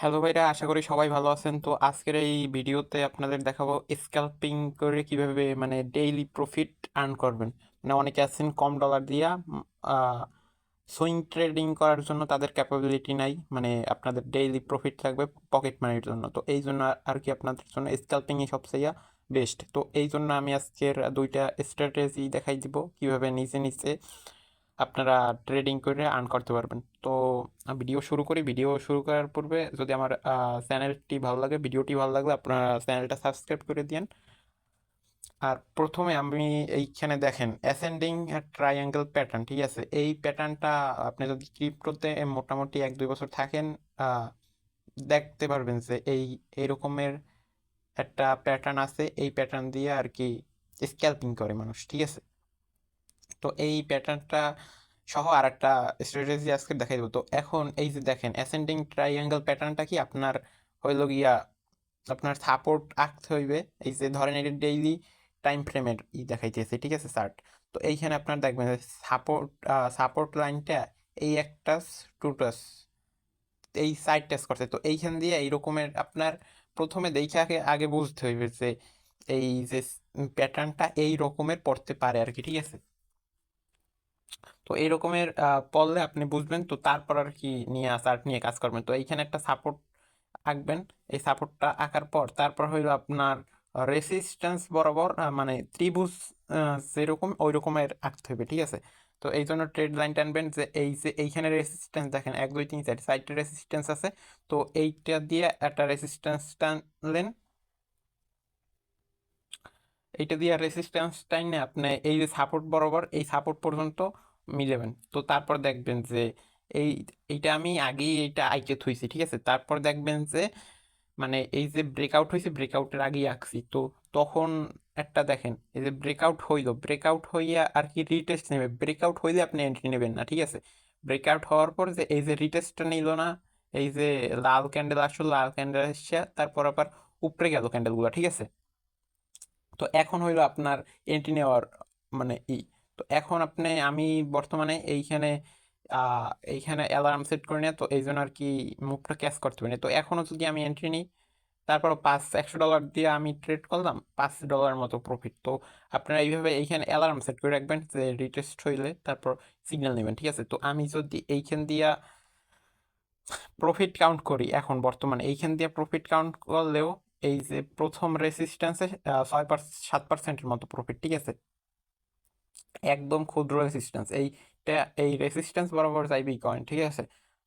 Hello ভাইরা, আশা করি সবাই ভালো আছেন। তো আজকের এই ভিডিওতে আপনাদের দেখাবো স্ক্যাল্পিং করে কিভাবে ডেইলি প্রফিট আর্ন করবেন। অনেকে আছেন কম ডলার দিয়া সুইং ট্রেডিং করার জন্য তাদের ক্যাপাবিলিটি নাই, আপনাদের ডেইলি প্রফিট লাগবে পকেট মানির জন্য। তো এই জন্য আর কি আপনাদের জন্য স্ক্যাল্পিংই সবচেয়ে বেস্ট। তো এই জন্য আমি আজকের দুইটা স্ট্র্যাটেজি দেখাই দিব কিভাবে নিচে নিচে আপনারা ট্রেডিং করে আর্ন করতে পারবেন। তো ভিডিও শুরু করি। ভিডিও শুরু করার পূর্বে যদি আমার চ্যানেলটি ভালো লাগে, ভিডিওটি ভালো লাগলে আপনারা চ্যানেলটা সাবস্ক্রাইব করে দিন। আর প্রথমে আমি এইখানে দেখেন অ্যাসেন্ডিং ট্রায়াঙ্গেল প্যাটার্ন, ঠিক আছে? এই প্যাটার্নটা আপনি যদি ক্রিপ্টোতে মোটামুটি 1-2 বছর থাকেন, আহ, দেখতে পারবেন যে এই রকমের একটা প্যাটার্ন আছে। এই প্যাটার্ন দিয়ে আর কি স্ক্যাল্পিং করে মানুষ, ঠিক আছে? তো এই প্যাটার্নটা সহ আর একটা স্ট্র্যাটেজি আজকে দেখাই দেবো। তো এখন এই যে দেখেন অ্যাসেন্ডিং ট্রাইঅ্যাঙ্গেল প্যাটার্নটা কি আপনার হইলো গিয়া, আপনার সাপোর্ট আঁকতে হইবে। এই যে ধরেন এটা ডেইলি টাইম ফ্রেমের দেখাইতেছে, ঠিক আছে স্যার? তো এইখানে আপনার দেখবেন সাপোর্ট লাইনটা এই একটা টুটাস এই সাইড টেস্ট করছে। তো এইখান দিয়ে এই রকমের আপনার প্রথমে দেখে আগে আগে বুঝতে হইবে যে এই যে প্যাটার্নটা এই রকমের পড়তে পারে আর কি, ঠিক আছে? তো এই রকমের পড়লে আপনি বুঝবেন, তো তারপর আর কি নিয়ে চার্ট নিয়ে কাজ করবেন। তো এইখানে একটা সাপোর্ট আঁকবেন। এই সাপোর্টটা আঁকার পর তারপর হইলো আপনার রেসিস্ট্যান্স বরাবর, ত্রিভুজ যেরকম ওই রকমের আঁকতে হবে, ঠিক আছে? তো এই জন্য ট্রেড লাইন টানবেন যে এই যে এইখানে রেসিস্ট্যান্স দেখেন 1 2 3 4 সাইডে রেসিস্ট্যান্স আছে। তো এইটা দিয়ে একটা রেসিস্ট্যান্স টানলেন। এইটা দিয়ে রেসিস্ট্যান্স টাইনে আপনি এই যে সাপোর্ট বরাবর এই সাপোর্ট পর্যন্ত মিলাবেন। তো তারপর দেখবেন যে এই এইটা আমি আগেই এইটা আইকে থুইছি, ঠিক আছে? তারপর দেখবেন যে এই যে ব্রেকআউট হয়েছে, ব্রেকআউটের আগেই আঁকছি। তো তখন একটা দেখেন এই যে ব্রেকআউট হইলো, ব্রেকআউট হইয়া আর কি রিটেস্ট নেবে। ব্রেকআউট হইলে আপনি এন্ট্রি নেবেন না, ঠিক আছে? ব্রেকআউট হওয়ার পর যে এই যে রিটেস্টটা নিল না, এই যে লাল ক্যান্ডেল আসলো, লাল ক্যান্ডেল আসছে, তারপর আবার উপরে গেল ক্যান্ডেলগুলো, ঠিক আছে? তো এখন হইলো আপনার এন্ট্রি নেওয়ার ই। তো এখন আমি বর্তমানে এইখানে এইখানে অ্যালার্ম সেট করে নিয়ে, তো এই জন্য আর কি মুভটা ক্যাচ করতে পারি না। তো এখনো যদি আমি এন্ট্রি নিই, তারপর $100 দিয়ে আমি ট্রেড করলাম, $5 মতো প্রফিট। তো আপনারা এইভাবে এইখানে অ্যালার্ম সেট করে রাখবেন যে রিটেস্ট হইলে তারপর সিগন্যাল নেবেন, ঠিক আছে? তো আমি যদি এইখান দিয়া প্রফিট কাউন্ট করি, এখন বর্তমানে এইখান দিয়ে প্রফিট কাউন্ট করলেও এই যে প্রথম রেসিস্ট্যান্সে 7%-এর মতো প্রফিট, ঠিক আছে? একদম ক্ষুদ্র রেসিস্ট্যান্স এইটা, এই রেসিস্ট্যান্স বরাবর যাইবেই কয়েন, ঠিক আছে?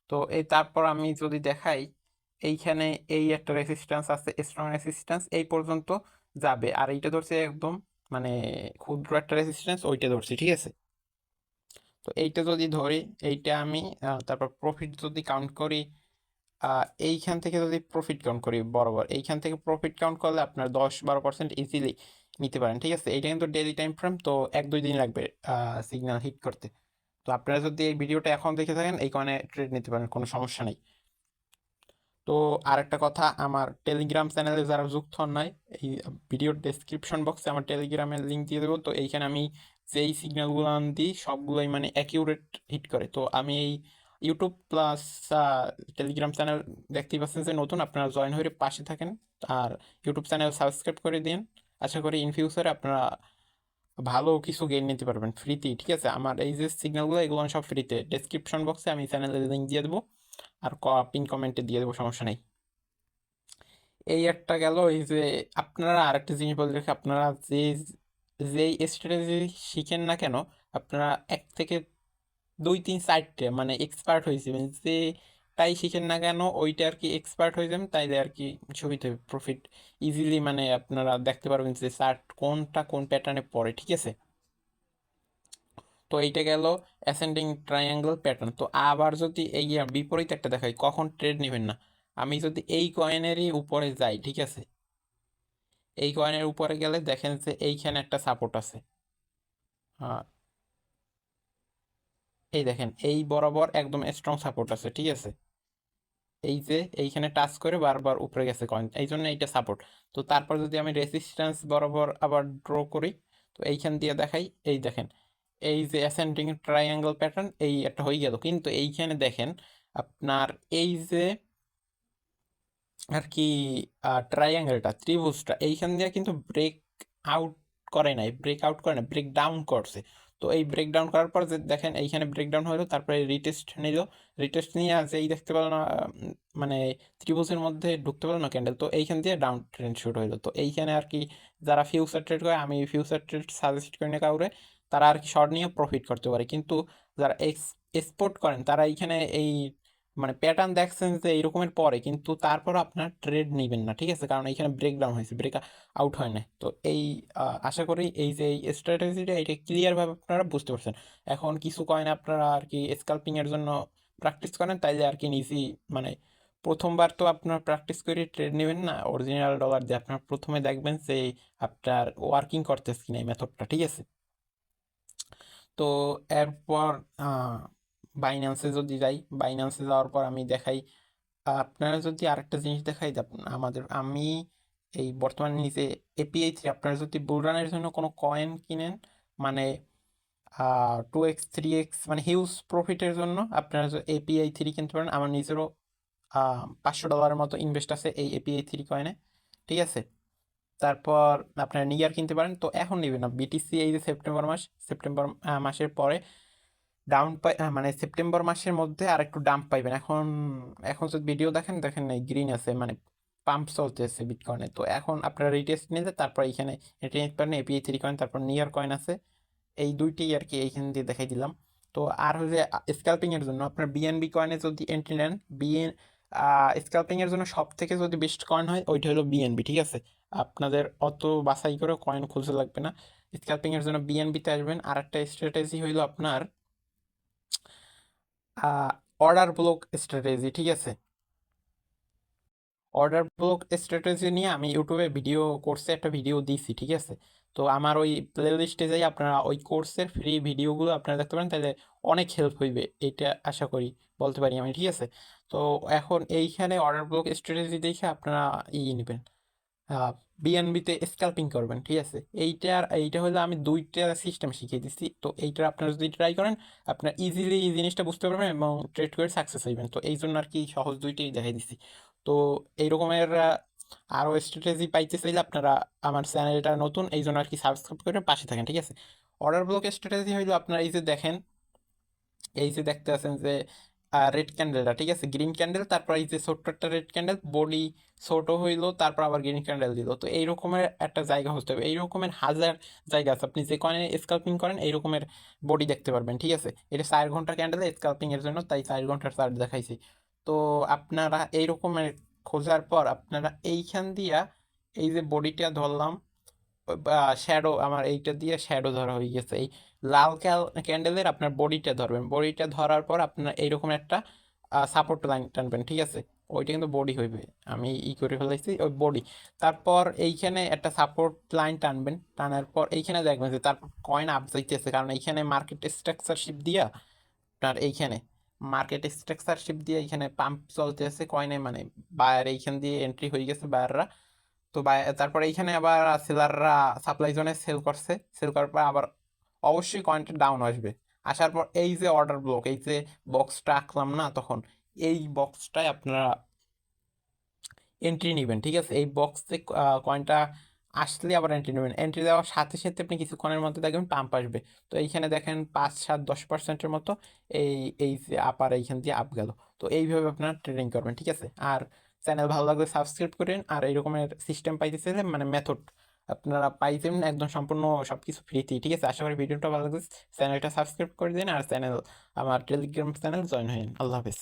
তো এই তারপর আমি যদি দেখাই, এইখানে এই একটা রেসিস্ট্যান্স আছে, স্ট্রং রেসিস্ট্যান্স এই পর্যন্ত যাবে। আর এইটা ধরছে একদম মানে ক্ষুদ্র একটা রেসিস্ট্যান্স, ওইটা ধরছি, ঠিক আছে? তো এইটা যদি ধরি, এইটা আমি তারপর প্রফিট যদি কাউন্ট করি, এইখান থেকে যদি প্রফিট কাউন্ট করি বরাবর, এইখান থেকে প্রফিট কাউন্ট করলে আপনার 10-12% ইজিলি নিতে পারেন, ঠিক আছে? এটা কিন্তু ডেইলি টাইম ফ্রেম, তো 1-2 দিন লাগবে সিগন্যাল হিট করতে। তো আপনারা যদি এই ভিডিওটা এখন দেখে থাকেন, এই কারণে ট্রেড নিতে পারেন, কোনো সমস্যা নেই। তো আরেকটা কথা, আমার টেলিগ্রাম চ্যানেলে যারা যুক্ত হন নাই, এই ভিডিওর ডেসক্রিপশন বক্সে আমার টেলিগ্রামের লিঙ্ক দিয়ে দেবো। তো এইখানে আমি যেই সিগন্যালগুলো দিই সবগুলোই অ্যাকিউরেট হিট করে। তো আমি এই ইউটিউব প্লাস টেলিগ্রাম চ্যানেল দেখতেই পাচ্ছেন যে নতুন, আপনারা জয়েন হয়ে পাশে থাকেন। আর ইউটিউব চ্যানেল সাবস্ক্রাইব করে দিন। আশা করি ইন ফিউচারে আপনারা ভালো কিছু গেইন নিতে পারবেন ফ্রিতেই, ঠিক আছে? আমার এই যে সিগন্যালগুলো এগুলো সব ফ্রিতে, ডেসক্রিপশন বক্সে আমি চ্যানেলের লিঙ্ক দিয়ে দেবো, আর পিন কমেন্টে দিয়ে দেবো, সমস্যা নেই। এই একটা গেল। এই যে আপনারা আরেকটা জিনিস বলে রেখে, আপনারা যেই স্ট্র্যাটেজি শিখেন না কেন, আপনারা 1 থেকে 2 3 4টে এক্সপার্ট হয়েছে যেটাই শিখেন না কেন, ওইটা আর কি এক্সপার্ট হয়ে যাবেন, তাইলে আর কি সুবিধা হবে, প্রফিট ইজিলি আপনারা দেখতে পারবেন যে চার্ট কোনটা কোন প্যাটার্নে পড়ে, ঠিক আছে? তো এইটা গেল অ্যাসেন্ডিং ট্রায়াঙ্গেল প্যাটার্ন। তো আবার যদি এই বিপরীত একটা দেখাই, কখন ট্রেড নেবেন না, আমি যদি এই কয়েনেরই উপরে যাই, ঠিক আছে? এই কয়েনের উপরে গেলে দেখেন যে এইখানে একটা সাপোর্ট আছে। আহ, এই দেখেন এই বরাবর একদম স্ট্রং সাপোর্ট আছে, ঠিক আছে? এই যে এইখানে টাচ করে বারবার উপরে গেছে কয়েন, এই জন্য এইটা সাপোর্ট। তো তারপর যদি আমি রেজিস্ট্যান্স বরাবর আবার ড্র করি, তো এইখান দিয়ে দেখাই, এই দেখেন এই যে অ্যাসেন্ডিং ট্রায়াঙ্গেল প্যাটার্ন এই একটা হয়ে গেল। কিন্তু এইখানে দেখেন আপনার এই যে আর কি ট্রায়াঙ্গেলটা ত্রিভুজটা এইখান দিয়ে কিন্তু ব্রেক আউট করে নাই, ব্রেক আউট করে না, ব্রেক ডাউন করছে। তো এই ব্রেক ডাউন করার পর যে দেখেন এইখানে ব্রেক ডাউন হলো, তারপরে রিটেস্ট নিল, রিটেস্ট নিয়ে আছে এই দেখতে পেলো না, মানে ত্রিভুজের মধ্যে ঢুকতে পারলো না ক্যান্ডেল, তো এইখান দিয়ে ডাউন ট্রেন্ড শুরু হলো। তো এইখানে আর কি যারা ফিউচার ট্রেড করে, আমি ফিউচার ট্রেড সাজেস্ট করি না কাউরে, তারা আর কি শর্ট নিয়ে প্রফিট করতে পারে। কিন্তু যারা এক্সপোর্ট করেন তারা এইখানে এই মানে প্যাটার্ন দেখছেন যে এইরকমের পরে, কিন্তু তারপর আপনার ট্রেড নেবেন না, ঠিক আছে, কারণ এখানে ব্রেকডাউন হয়েছে, ব্রেক আউট হয় না। তো এই আশা করি এই যে এই স্ট্র্যাটেজিটা এটা ক্লিয়ারভাবে আপনারা বুঝতে পারছেন। এখন কিছু কয়েন আপনারা আর কি স্কাল্পিং এর জন্য প্র্যাকটিস করেন, তাইলে আর কি নিজি মানে প্রথমবার তো আপনার প্র্যাকটিস করে ট্রেড নেবেন না অরিজিনাল ডলার দিয়ে, আপনার প্রথমে দেখবেন যে আপনার ওয়ার্কিং করতেছে কিনা এই মেথডটা, ঠিক আছে। তো এরপর বাইন্যান্সে যদি যাই, বাইন্যান্সে যাওয়ার পর আমি দেখাই আপনারা যদি আরেকটা জিনিস দেখাই যে আমি এই বর্তমানে নিজে এপিআই থ্রি, আপনারা যদি বুলরানের জন্য কোনো কয়েন কিনেন, মানে 2x 3x মানে হিউজ প্রফিটের জন্য আপনারা এপিআই থ্রি কিনতে পারেন। আমার নিজেরও $500 মতো ইনভেস্ট আছে এই এপিআই থ্রি কয়েনে, ঠিক আছে। তারপর আপনারা নিয়ার কিনতে পারেন, তো এখন নেবেন না বিটিসি, এই যে সেপ্টেম্বর মাস, সেপ্টেম্বর মাসের পরে ডাউন পাই, মানে সেপ্টেম্বর মাসের মধ্যে আর একটু ডাম্প পাইবেন। এখন এখন যদি ভিডিও দেখেন, দেখেন এই গ্রিন আছে, মানে পাম্প চলতেছে বিটকয়েনে। তো এখন আপনারা রিটেস্ট নিলে তারপর এখানে এটা নিতে পারেন এপিআই থ্রি কয়েন, তারপর নিয়ার কয়েন আছে, এই দুইটি আর কি এইখান দিয়ে দেখাই দিলাম। তো আর হচ্ছে স্ক্যাল্পিং এর জন্য আপনার বিএনবি কয়েনে যদি এন্ট্রি নেন, স্ক্যাল্পিং এর জন্য সব থেকে যদি বেস্ট কয়েন হয় ওইটা হলো বিএনবি, ঠিক আছে। আপনাদের অত বাছাই করে কয়েন খুঁজে লাগবে না, স্ক্যাল্পিং এর জন্য বিএনবিতে আসবেন। আর একটা স্ট্র্যাটেজি হইলো আপনার অর্ডার ব্লক স্ট্র্যাটেজি, ঠিক আছে। অর্ডার ব্লক স্ট্র্যাটেজি নিয়ে আমি ইউটিউবে ভিডিও কোর্সে একটা ভিডিও দিয়েছি, ঠিক আছে। তো আমার ওই প্লে লিস্টে যাই আপনারা ওই কোর্সের ফ্রি ভিডিওগুলো আপনারা দেখতে পারেন, তাহলে অনেক হেল্প হইবে, এটা আশা করি বলতে পারি আমি, ঠিক আছে। তো এখন এইখানে অর্ডার ব্লক স্ট্র্যাটেজি দেখে আপনারা নেবেন, বিএনবিতে স্ক্যাল্পিং করবেন, ঠিক আছে। এইটা হলো আমি দুইটা সিস্টেম শিখিয়ে দিচ্ছি, তো এইটা আপনারা যদি ট্রাই করেন আপনার ইজিলি এই জিনিসটা বুঝতে পারবেন এবং ট্রেড করে সাকসেস হইবেন। তো এই জন্য আর কি সহজ দুইটাই দেখাই দিচ্ছি। তো এই রকমের আরও স্ট্র্যাটেজি পাইতে চাইলে আপনারা আমার চ্যানেলটা নতুন, এই জন্য আর কি সাবস্ক্রাইব করে পাশে থাকেন, ঠিক আছে। অর্ডার ব্লক স্ট্র্যাটেজি হইলো আপনারা এই যে দেখেন, এই যে দেখতে আছেন যে রেড ক্যান্ডেলটা, ঠিক আছে, গ্রিন ক্যান্ডেল, তারপর এই যে ছোট্ট একটা রেড ক্যান্ডেল, বডি ছোট হইলো, তারপর আবার গ্রিন ক্যান্ডেল দিল। তো এই রকমের একটা জায়গা হতে হবে, এই রকমের হাজার জায়গা আছে, আপনি যে কয়েনে স্কাল্পিং করেন এই রকমের বডি দেখতে পারবেন, ঠিক আছে। এটা 4 ঘন্টা ক্যান্ডেলে স্কাল্পিং এর জন্য, তাই 4 ঘন্টার চার্জ দেখাইছি। তো আপনারা এই রকমের খোঁজার পর আপনারা এইখান দিয়া এই যে বডিটা ধরলাম, শ্যাডো আমার এইটা দিয়ে শ্যাডো ধরা হয়ে গেছে, এই লাল ক্যান্ডেলের আপনার বডিটা ধরবেন, বডিটা ধরার পর আপনার এইরকম একটা সাপোর্ট লাইন টানবেন, ঠিক আছে। ওইটা কিন্তু বডি হইবে, আমি করে ফেলাইছি ওই বডি। তারপর এইখানে একটা সাপোর্ট লাইন টানবেন, টানার পর এইখানে দেখবেন যে তারপর কয়েন আপ যাইতেছে, কারণ এইখানে মার্কেট স্ট্রাকচারশিপ দিয়া আপনার এইখানে মার্কেট স্ট্রাকচারশিপ দিয়ে এইখানে পাম্প চলতেছে কয়েনে, মানে বায়ার এইখান দিয়ে এন্ট্রি হয়ে গেছে বায়াররা। তো তারপরে এইখানে আবার সেলাররা সাপ্লাই জোনে সেল করছে, সেল করার পর আবার অবশ্যই কয়েনটা ডাউন আসবে। আসার পর এই যে অর্ডার ব্লক, এই যে বক্সটা আঁকলাম না তখন, এই বক্সটায় আপনারা এন্ট্রি নেবেন, ঠিক আছে। এই বক্সে কয়েনটা আসলে আবার এন্ট্রি নেবেন, এন্ট্রি দেওয়ার সাথে সাথে আপনি কিছুক্ষণের মধ্যে দেখবেন পাম্প আসবে। তো এইখানে দেখেন 5 7 10%-এর মতো এই এই যে আপার এইখান দিয়ে আপ গেল। তো এইভাবে আপনারা ট্রেডিং করবেন, ঠিক আছে। আর চ্যানেল ভালো লাগলে সাবস্ক্রাইব করেন, আর এই রকমের সিস্টেম পাইতে চাইলে মানে মেথড আপনারা পাইতেন একদম সম্পূর্ণ সব কিছু ফ্রিতেই, ঠিক আছে। আশা করি ভিডিওটা ভালো লাগবে, চ্যানেলটা সাবস্ক্রাইব করে দিন, আর আমার টেলিগ্রাম চ্যানেল জয়েন হয়ে আল্লাহ হাফেজ।